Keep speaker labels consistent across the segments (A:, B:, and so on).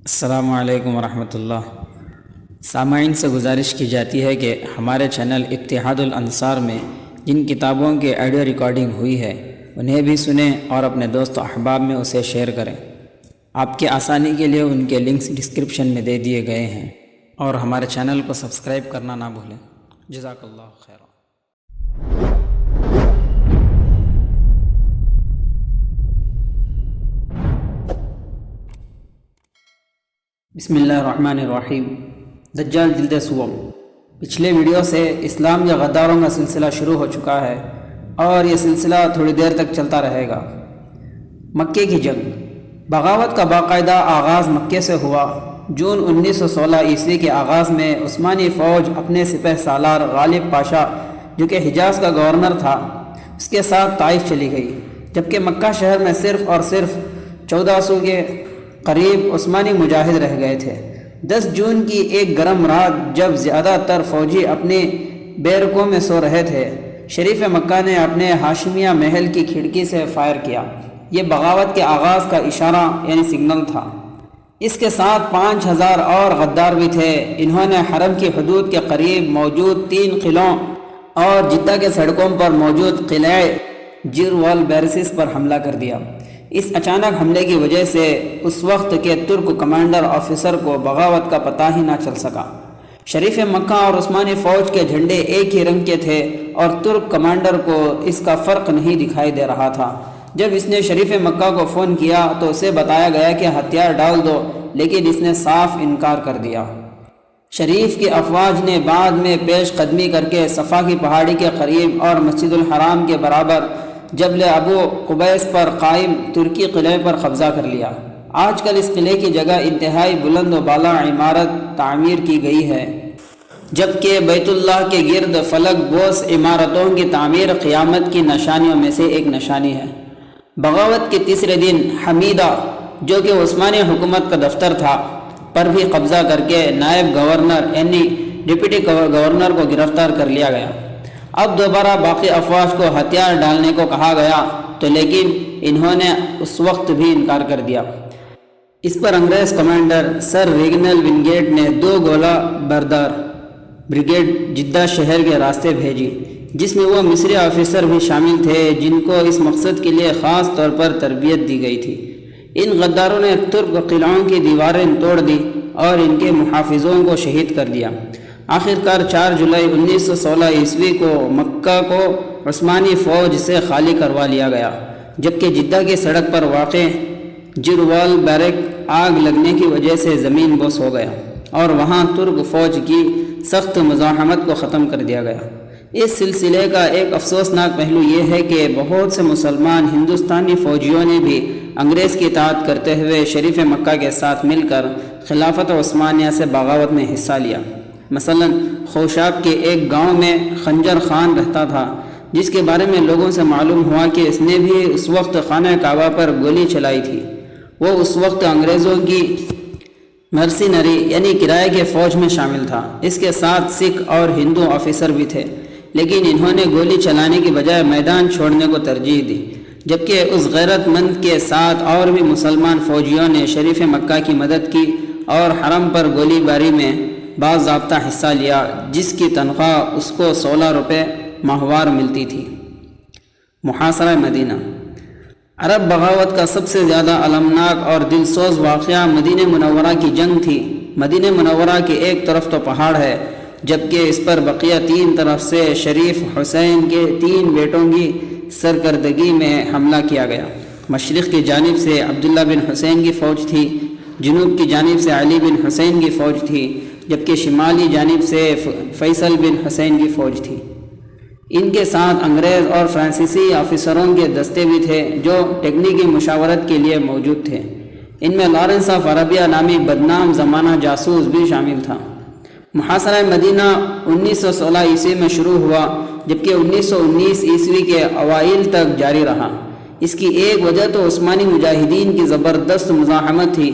A: السلام علیکم ورحمۃ اللہ۔ سامعین سے گزارش کی جاتی ہے کہ ہمارے چینل اتحاد الانصار میں جن کتابوں کی آڈیو ریکارڈنگ ہوئی ہے انہیں بھی سنیں اور اپنے دوست و احباب میں اسے شیئر کریں۔ آپ کی آسانی کے لیے ان کے لنکس ڈسکرپشن میں دے دیے گئے ہیں، اور ہمارے چینل کو سبسکرائب کرنا نہ بھولیں۔ جزاک اللہ خیر۔ بسم اللہ الرحمن الرحیم۔ دجال جلد سوم۔ پچھلے ویڈیو سے اسلام یا غداروں کا سلسلہ شروع ہو چکا ہے اور یہ سلسلہ تھوڑی دیر تک چلتا رہے گا۔ مکے کی جنگ۔ بغاوت کا باقاعدہ آغاز مکے سے ہوا۔ جون 1916 عیسوی کے آغاز میں عثمانی فوج اپنے سپہ سالار غالب پاشا، جو کہ حجاز کا گورنر تھا، اس کے ساتھ طائف چلی گئی، جبکہ مکہ شہر میں صرف اور صرف 1400 کے قریب عثمانی مجاہد رہ گئے تھے۔ 10 جون کی ایک گرم رات جب زیادہ تر فوجی اپنے بیرکوں میں سو رہے تھے، شریف مکہ نے اپنے ہاشمیہ محل کی کھڑکی سے فائر کیا۔ یہ بغاوت کے آغاز کا اشارہ یعنی سگنل تھا۔ اس کے ساتھ 5000 اور غدار بھی تھے۔ انہوں نے حرم کی حدود کے قریب موجود 3 قلعوں اور جدہ کے سڑکوں پر موجود قلعہ جیروال بیرسس پر حملہ کر دیا۔ اس اچانک حملے کی وجہ سے اس وقت کے ترک کمانڈر آفیسر کو بغاوت کا پتہ ہی نہ چل سکا۔ شریف مکہ اور عثمانی فوج کے جھنڈے ایک ہی رنگ کے تھے اور ترک کمانڈر کو اس کا فرق نہیں دکھائی دے رہا تھا۔ جب اس نے شریف مکہ کو فون کیا تو اسے بتایا گیا کہ ہتھیار ڈال دو، لیکن اس نے صاف انکار کر دیا۔ شریف کی افواج نے بعد میں پیش قدمی کر کے صفا کی پہاڑی کے قریب اور مسجد الحرام کے برابر جبل ابو قبیس پر قائم ترکی قلعے پر قبضہ کر لیا۔ آج کل اس قلعے کی جگہ انتہائی بلند و بالا عمارت تعمیر کی گئی ہے، جبکہ بیت اللہ کے گرد فلک بوس عمارتوں کی تعمیر قیامت کی نشانیوں میں سے ایک نشانی ہے۔ بغاوت کے تیسرے دن حمیدہ، جو کہ عثمانی حکومت کا دفتر تھا، پر بھی قبضہ کر کے نائب گورنر یعنی ڈپٹی گورنر کو گرفتار کر لیا گیا۔ اب دوبارہ باقی افواج کو ہتھیار ڈالنے کو کہا گیا تو لیکن انہوں نے اس وقت بھی انکار کر دیا۔ اس پر انگریز کمانڈر سر ریگنل ونگیٹ نے 2 گولہ بردار بریگیڈ جدہ شہر کے راستے بھیجی، جس میں وہ مصری آفیسر بھی شامل تھے جن کو اس مقصد کے لیے خاص طور پر تربیت دی گئی تھی۔ ان غداروں نے ترک قلعوں کی دیواریں توڑ دی اور ان کے محافظوں کو شہید کر دیا۔ آخرکار 4 جولائی 1916 عیسوی کو مکہ کو عثمانی فوج سے خالی کروا لیا گیا، جبکہ جدہ کی سڑک پر واقع جیروال بیرک آگ لگنے کی وجہ سے زمین بوس ہو گیا اور وہاں ترک فوج کی سخت مزاحمت کو ختم کر دیا گیا۔ اس سلسلے کا ایک افسوسناک پہلو یہ ہے کہ بہت سے مسلمان ہندوستانی فوجیوں نے بھی انگریز کی اطاعت کرتے ہوئے شریف مکہ کے ساتھ مل کر خلافت عثمانیہ سے بغاوت میں حصہ لیا۔ مثلا خوشاب کے ایک گاؤں میں خنجر خان رہتا تھا، جس کے بارے میں لوگوں سے معلوم ہوا کہ اس نے بھی اس وقت خانہ کعبہ پر گولی چلائی تھی۔ وہ اس وقت انگریزوں کی مرسینری یعنی کرائے کے فوج میں شامل تھا۔ اس کے ساتھ سکھ اور ہندو آفیسر بھی تھے، لیکن انہوں نے گولی چلانے کی بجائے میدان چھوڑنے کو ترجیح دی، جبکہ اس غیرت مند کے ساتھ اور بھی مسلمان فوجیوں نے شریف مکہ کی مدد کی اور حرم پر گولی باری میں باضابطہ حصہ لیا، جس کی تنخواہ اس کو 16 روپے ماہوار ملتی تھی۔ محاصرہ مدینہ۔ عرب بغاوت کا سب سے زیادہ المناک اور دلسوز واقعہ مدینہ منورہ کی جنگ تھی۔ مدینہ منورہ کے ایک طرف تو پہاڑ ہے، جبکہ اس پر بقیہ 3 طرف سے شریف حسین کے 3 بیٹوں کی سرکردگی میں حملہ کیا گیا۔ مشرق کی جانب سے عبداللہ بن حسین کی فوج تھی، جنوب کی جانب سے علی بن حسین کی فوج تھی، جبکہ شمالی جانب سے فیصل بن حسین کی فوج تھی۔ ان کے ساتھ انگریز اور فرانسیسی آفیسروں کے دستے بھی تھے جو ٹیکنیکی مشاورت کے لیے موجود تھے۔ ان میں لارنس آف عربیہ نامی بدنام زمانہ جاسوس بھی شامل تھا۔ محاصرہ مدینہ 1916 عیسوی میں شروع ہوا، جبکہ 1919 عیسوی کے اوائل تک جاری رہا۔ اس کی ایک وجہ تو عثمانی مجاہدین کی زبردست مزاحمت تھی،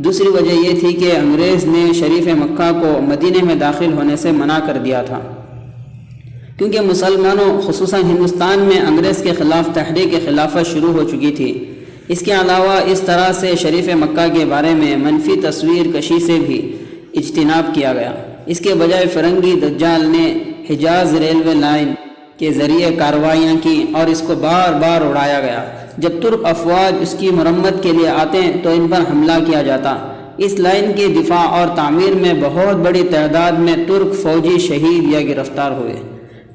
A: دوسری وجہ یہ تھی کہ انگریز نے شریف مکہ کو مدینہ میں داخل ہونے سے منع کر دیا تھا، کیونکہ مسلمانوں خصوصاً ہندوستان میں انگریز کے خلاف تحریک خلافت شروع ہو چکی تھی۔ اس کے علاوہ اس طرح سے شریف مکہ کے بارے میں منفی تصویر کشی سے بھی اجتناب کیا گیا۔ اس کے بجائے فرنگی دجال نے حجاز ریلوے لائن کے ذریعے کارروائیاں کی اور اس کو بار بار اڑایا گیا۔ جب ترک افواج اس کی مرمت کے لیے آتے تو ان پر حملہ کیا جاتا۔ اس لائن کی دفاع اور تعمیر میں بہت بڑی تعداد میں ترک فوجی شہید یا گرفتار ہوئے۔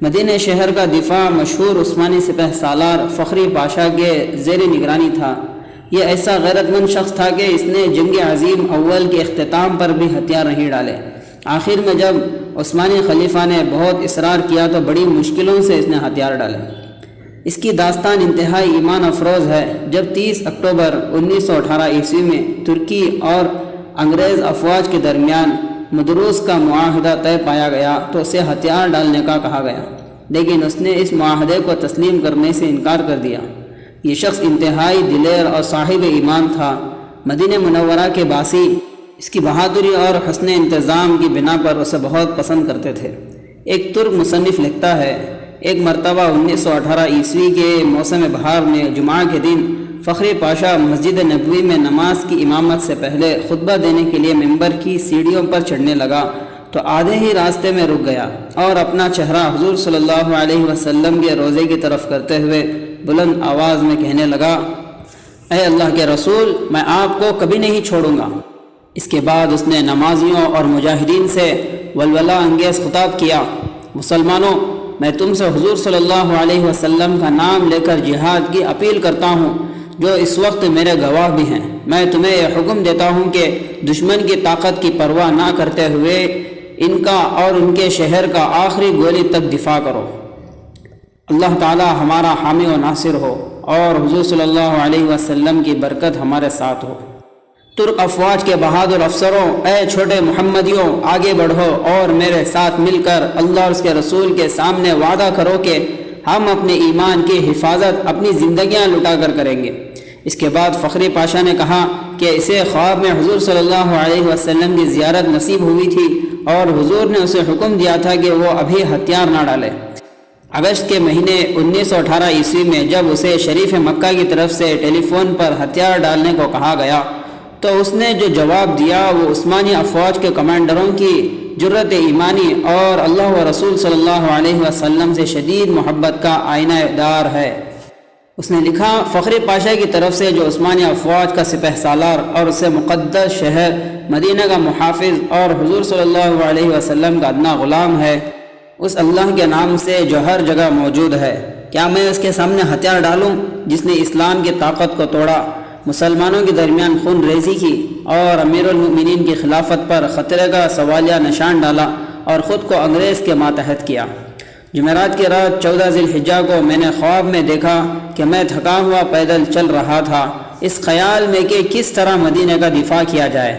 A: مدینہ شہر کا دفاع مشہور عثمانی سپہ سالار فخری پاشا کے زیر نگرانی تھا۔ یہ ایسا غیرت مند شخص تھا کہ اس نے جنگ عظیم اول کے اختتام پر بھی ہتھیار نہیں ڈالے۔ آخر میں جب عثمانی خلیفہ نے بہت اصرار کیا تو بڑی مشکلوں سے اس نے ہتھیار ڈالے۔ اس کی داستان انتہائی ایمان افروز ہے۔ جب 30 اکتوبر 1918 عیسوی میں ترکی اور انگریز افواج کے درمیان مدروس کا معاہدہ طے پایا گیا تو اسے ہتھیار ڈالنے کا کہا گیا، لیکن اس نے اس معاہدے کو تسلیم کرنے سے انکار کر دیا۔ یہ شخص انتہائی دلیر اور صاحب ایمان تھا۔ مدینہ منورہ کے باسی اس کی بہادری اور حسن انتظام کی بنا پر اسے بہت پسند کرتے تھے۔ ایک ترک مصنف لکھتا ہے، ایک مرتبہ 1918 عیسوی کے موسم بہار میں جمعہ کے دن فخری پاشا مسجد نبوی میں نماز کی امامت سے پہلے خطبہ دینے کے لیے ممبر کی سیڑھیوں پر چڑھنے لگا تو آدھے ہی راستے میں رک گیا اور اپنا چہرہ حضور صلی اللہ علیہ وسلم کے روضے کی طرف کرتے ہوئے بلند آواز میں کہنے لگا، اے اللہ کے رسول، میں آپ کو کبھی نہیں چھوڑوں گا۔ اس کے بعد اس نے نمازیوں اور مجاہدین سے ولولہ انگیز خطاب کیا، مسلمانوں، میں تم سے حضور صلی اللہ علیہ وسلم کا نام لے کر جہاد کی اپیل کرتا ہوں، جو اس وقت میرے گواہ بھی ہیں۔ میں تمہیں یہ حکم دیتا ہوں کہ دشمن کی طاقت کی پرواہ نہ کرتے ہوئے ان کا اور ان کے شہر کا آخری گولی تک دفاع کرو۔ اللہ تعالی ہمارا حامی و ناصر ہو اور حضور صلی اللہ علیہ وسلم کی برکت ہمارے ساتھ ہو۔ ترک افواج کے بہادر افسروں، اے چھوٹے محمدیوں، آگے بڑھو اور میرے ساتھ مل کر اللہ اور اس کے رسول کے سامنے وعدہ کرو کہ ہم اپنے ایمان کی حفاظت اپنی زندگیاں لٹا کر کریں گے۔ اس کے بعد فخری پاشا نے کہا کہ اسے خواب میں حضور صلی اللہ علیہ وسلم کی زیارت نصیب ہوئی تھی اور حضور نے اسے حکم دیا تھا کہ وہ ابھی ہتھیار نہ ڈالے۔ اگست کے مہینے 1918 عیسوی میں جب اسے شریف مکہ کی طرف سے ٹیلی فون پر ہتھیار ڈالنے کو کہا گیا تو اس نے جو جواب دیا وہ عثمانی افواج کے کمانڈروں کی جرت ایمانی اور اللہ و رسول صلی اللہ علیہ وسلم سے شدید محبت کا آئینہ دار ہے۔ اس نے لکھا، فخری پاشا کی طرف سے جو عثمانی افواج کا سپہ سالار اور اسے مقدس شہر مدینہ کا محافظ اور حضور صلی اللہ علیہ وسلم کا ادنا غلام ہے، اس اللہ کے نام سے جو ہر جگہ موجود ہے، کیا میں اس کے سامنے ہتھیار ڈالوں جس نے اسلام کی طاقت کو توڑا، مسلمانوں کے درمیان خون ریزی کی اور امیر المؤمنین کی خلافت پر خطرے کا سوالیہ نشان ڈالا اور خود کو انگریز کے ماتحت کیا۔ جمعرات کی رات 14 ذی الحجہ کو میں نے خواب میں دیکھا کہ میں تھکا ہوا پیدل چل رہا تھا، اس خیال میں کہ کس طرح مدینہ کا دفاع کیا جائے۔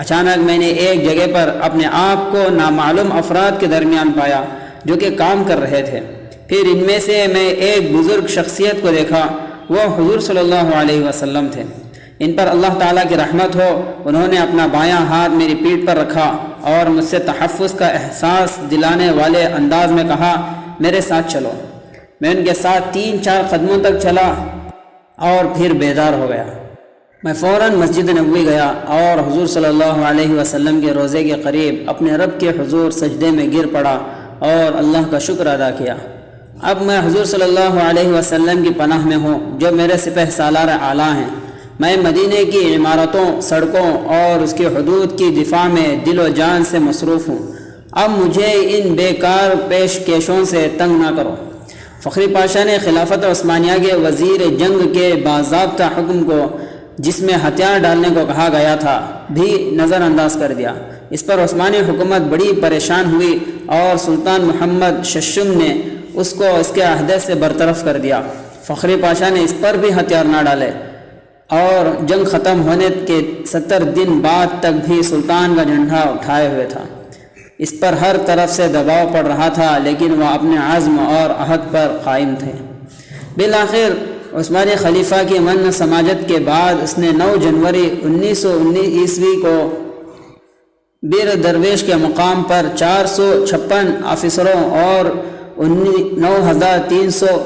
A: اچانک میں نے ایک جگہ پر اپنے آپ کو نامعلوم افراد کے درمیان پایا جو کہ کام کر رہے تھے۔ پھر ان میں سے میں ایک بزرگ شخصیت کو دیکھا، وہ حضور صلی اللہ علیہ وسلم تھے۔ ان پر اللہ تعالیٰ کی رحمت ہو، انہوں نے اپنا بایاں ہاتھ میری پیٹھ پر رکھا اور مجھ سے تحفظ کا احساس دلانے والے انداز میں کہا، میرے ساتھ چلو۔ میں ان کے ساتھ 3-4 قدموں تک چلا اور پھر بیدار ہو گیا۔ میں فوراً مسجد نبوی گیا اور حضور صلی اللہ علیہ وسلم کے روضے کے قریب اپنے رب کے حضور سجدے میں گر پڑا اور اللہ کا شکر ادا کیا۔ اب میں حضور صلی اللہ علیہ وسلم کی پناہ میں ہوں جو میرے سپہ سالار اعلیٰ ہیں۔ میں مدینے کی عمارتوں، سڑکوں اور اس کی حدود کی دفاع میں دل و جان سے مصروف ہوں۔ اب مجھے ان بیکار پیش کشوں سے تنگ نہ کرو۔ فخری پاشا نے خلافت عثمانیہ کے وزیر جنگ کے باضابطہ حکم کو، جس میں ہتھیار ڈالنے کو کہا گیا تھا، بھی نظر انداز کر دیا۔ اس پر عثمانی حکومت بڑی پریشان ہوئی اور سلطان محمد ششم نے اس کو اس کے عہدے سے برطرف کر دیا۔ فخری پاشا نے اس پر بھی ہتھیار نہ ڈالے اور جنگ ختم ہونے کے 70 دن بعد تک بھی سلطان کا جھنڈا اٹھائے ہوئے تھا۔ اس پر ہر طرف سے دباؤ پڑ رہا تھا، لیکن وہ اپنے عزم اور عہد پر قائم تھے۔ بالآخر عثمانی خلیفہ کی من سماجت کے بعد اس نے 9 جنوری 1919 عیسوی کو بیر درویش کے مقام پر 456 آفیسروں اور 9300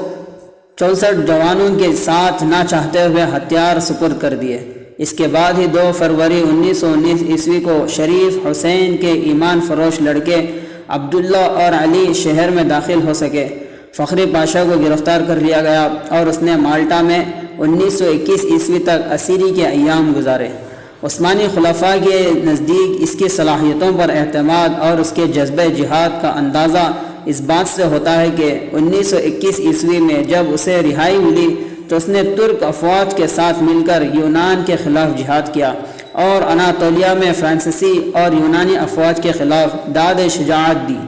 A: 64 جوانوں کے ساتھ نہ چاہتے ہوئے ہتھیار سپرد کر دیے۔ اس کے بعد ہی 2 فروری 1919 عیسوی کو شریف حسین کے ایمان فروش لڑکے عبداللہ اور علی شہر میں داخل ہو سکے۔ فخری پاشا کو گرفتار کر لیا گیا اور اس نے مالٹا میں 1921 عیسوی تک اسیری کے ایام گزارے۔ عثمانی خلفاء کے نزدیک اس کی صلاحیتوں پر اعتماد اور اس کے جذبہ جہاد کا اندازہ اس بات سے ہوتا ہے کہ 1921 عیسوی میں جب اسے رہائی ملی تو اس نے ترک افواج کے ساتھ مل کر یونان کے خلاف جہاد کیا اور اناطولیہ میں فرانسیسی اور یونانی افواج کے خلاف داد شجاعت دی۔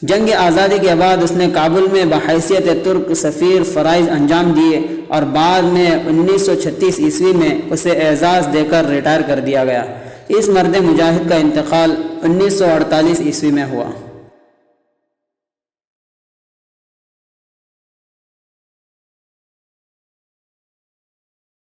A: جنگ آزادی کے بعد اس نے کابل میں بحیثیت ترک سفیر فرائض انجام دیے اور بعد میں 1936 عیسوی میں اسے اعزاز دے کر ریٹائر کر دیا گیا۔ اس مرد مجاہد کا انتقال 1948 عیسوی میں ہوا۔